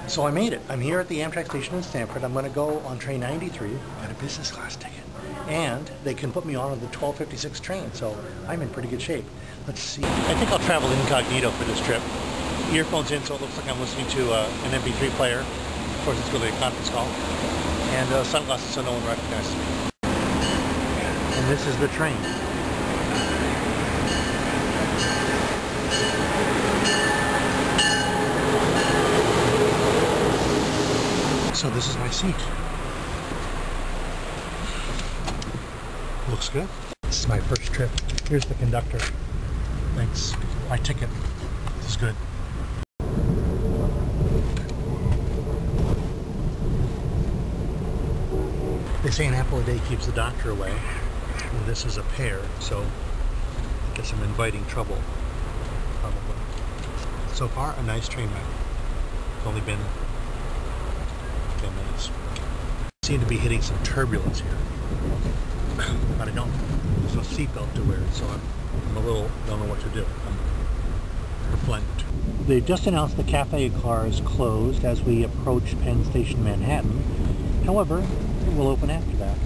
So I made it. I'm here at the Amtrak station in Stamford. I'm going to go on train 93. I got a business class ticket. And they can put me on the 12:56 train, so I'm in pretty good shape. Let's see. I think I'll travel incognito for this trip. Earphones in, so it looks like I'm listening to an MP3 player. Of course, it's going to be a conference call. And sunglasses so no one recognizes me. And this is the train. So this is my seat. Looks good. This is my first trip. Here's the conductor. Thanks. My ticket. This is good. They say an apple a day keeps the doctor away. And this is a pear, so I guess I'm inviting trouble, probably. So far, a nice train ride. It's only been 10 minutes. Seem to be hitting some turbulence here. But I don't, there's no seatbelt to wear, so I'm a little, don't know what to do. I'm perplexed. They just announced the cafe car is closed as we approach Penn Station, Manhattan. However, it will open after that.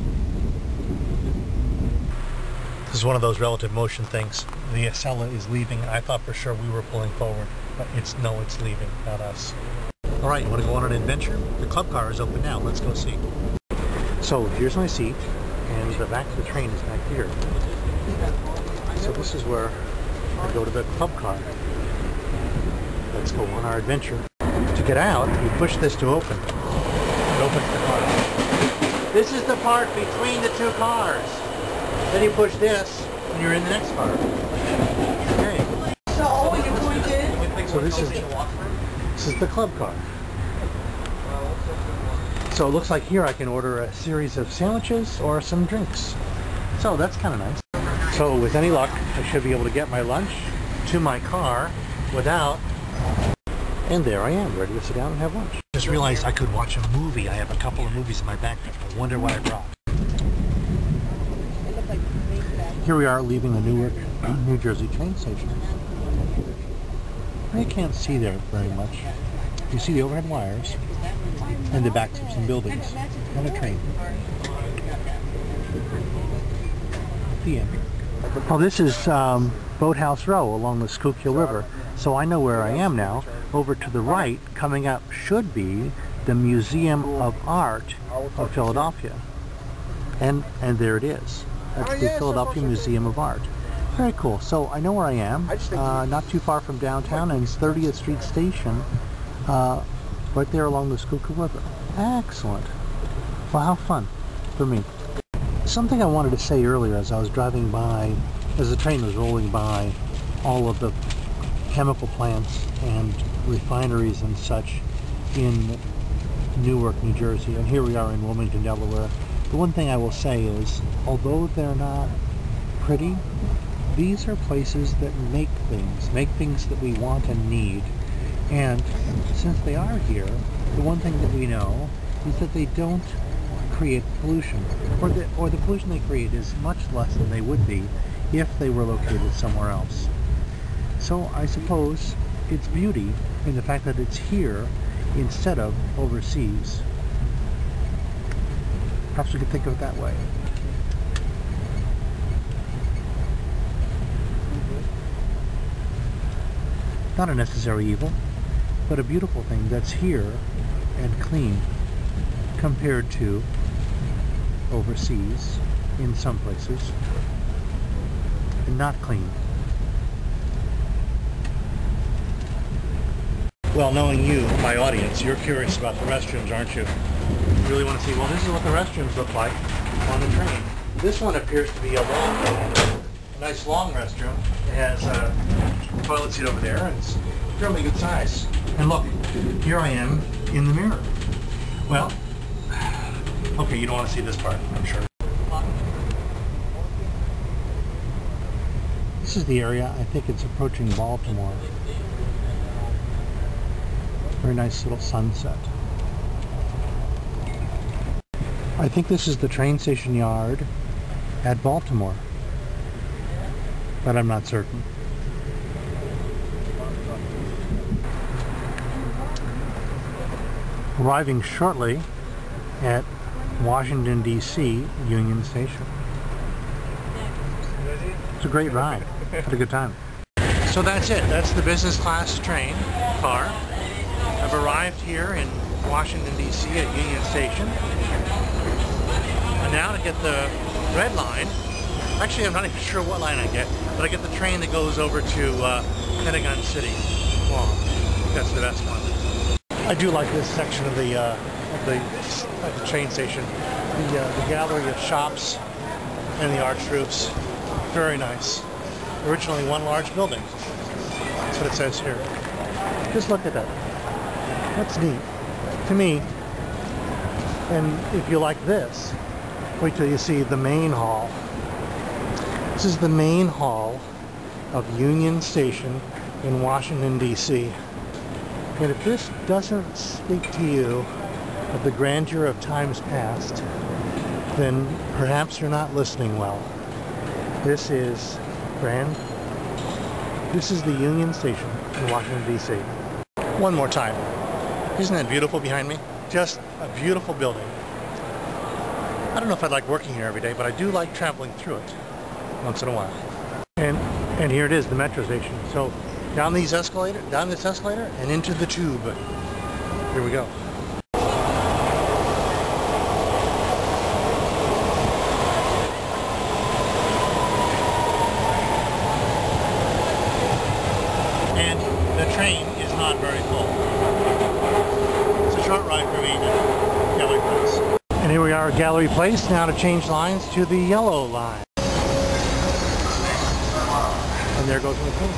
This is one of those relative motion things. The Acela is leaving. I thought for sure we were pulling forward, but it's leaving, not us. All right, you want to go on an adventure? The club car is open now. Let's go see. So here's my seat, and the back of the train is back here. So this is where I go to the club car. Let's go on our adventure. To get out, you push this to open. It opens the car. This is the part between the two cars. Then you push this, and you're in the next car. Okay. So this is the club car. So it looks like here I can order a series of sandwiches or some drinks. So that's kind of nice. So with any luck, I should be able to get my lunch to my car without... And there I am, ready to sit down and have lunch. Just realized I could watch a movie. I have a couple of movies in my backpack. I wonder what I brought. Here we are leaving the Newark, New Jersey train station. I can't see there very much. You see the overhead wires and the backs of some buildings and a train. The end. Well, this is Boathouse Row along the Schuylkill River, so I know where I am now. Over to the right, coming up, should be the Museum of Art of Philadelphia. And there it is. That's the Philadelphia Museum of Art. Very cool. So I know where I am, not too far from downtown, and it's 30th Street Station, right there along the Schuylkill River. Excellent. Well, how fun for me. Something I wanted to say earlier as I was driving by, as the train was rolling by, all of the chemical plants and refineries and such in Newark, New Jersey, and here we are in Wilmington, Delaware. The one thing I will say is, although they're not pretty, these are places that make things that we want and need. And since they are here, the one thing that we know is that they don't create pollution, or the pollution they create is much less than they would be if they were located somewhere else. So I suppose it's beauty in the fact that it's here instead of overseas. Perhaps we could think of it that way. Not a necessary evil, but a beautiful thing that's here and clean compared to overseas in some places and not clean. Well, knowing you, my audience, you're curious about the restrooms, aren't you? You really want to see, well, this is what the restrooms look like on the train. This one appears to be a nice long restroom. It has a toilet seat over there, and it's fairly good size. And look, here I am in the mirror. Well, okay, you don't want to see this part, I'm sure. This is the area, I think it's approaching Baltimore. Very nice little sunset. I think this is the train station yard at Baltimore, but I'm not certain. arriving shortly at Washington, D.C. Union Station. It's a great ride. Had a good time. So that's it. That's the business class train car. I've arrived here in Washington, D.C. at Union Station. And now to get the red line. Actually, I'm not even sure what line I get, but I get the train that goes over to Pentagon City. Well, that's the best one. I do like this section of the train station. The gallery of shops and the arched roofs. Very nice. Originally one large building. That's what it says here. Just look at that. That's neat. To me, and if you like this, wait till you see the main hall. This is the main hall of Union Station in Washington, D.C. And if this doesn't speak to you of the grandeur of times past, then perhaps you're not listening well. This is This is the Union Station in Washington, D.C. One more time. Isn't that beautiful behind me? Just a beautiful building. I don't know if I'd like working here every day, but I do like traveling through it once in a while. And here it is, the metro station. So down this escalator, and into the tube. Here we go. And the train is not very full. It's a short ride for me to Gallery Place. And here we are at Gallery Place, now to change lines to the yellow line. And there goes my train.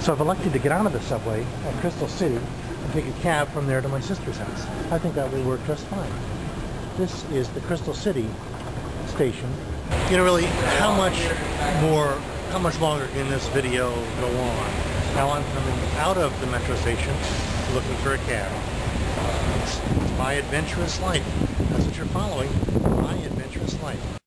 So I've elected to get out of the subway at Crystal City and take a cab from there to my sister's house. I think that will work just fine. This is the Crystal City station. You know, really, how much longer can this video go on? Now I'm coming out of the metro station looking for a cab. It's my adventurous life. That's what you're following, my adventurous life.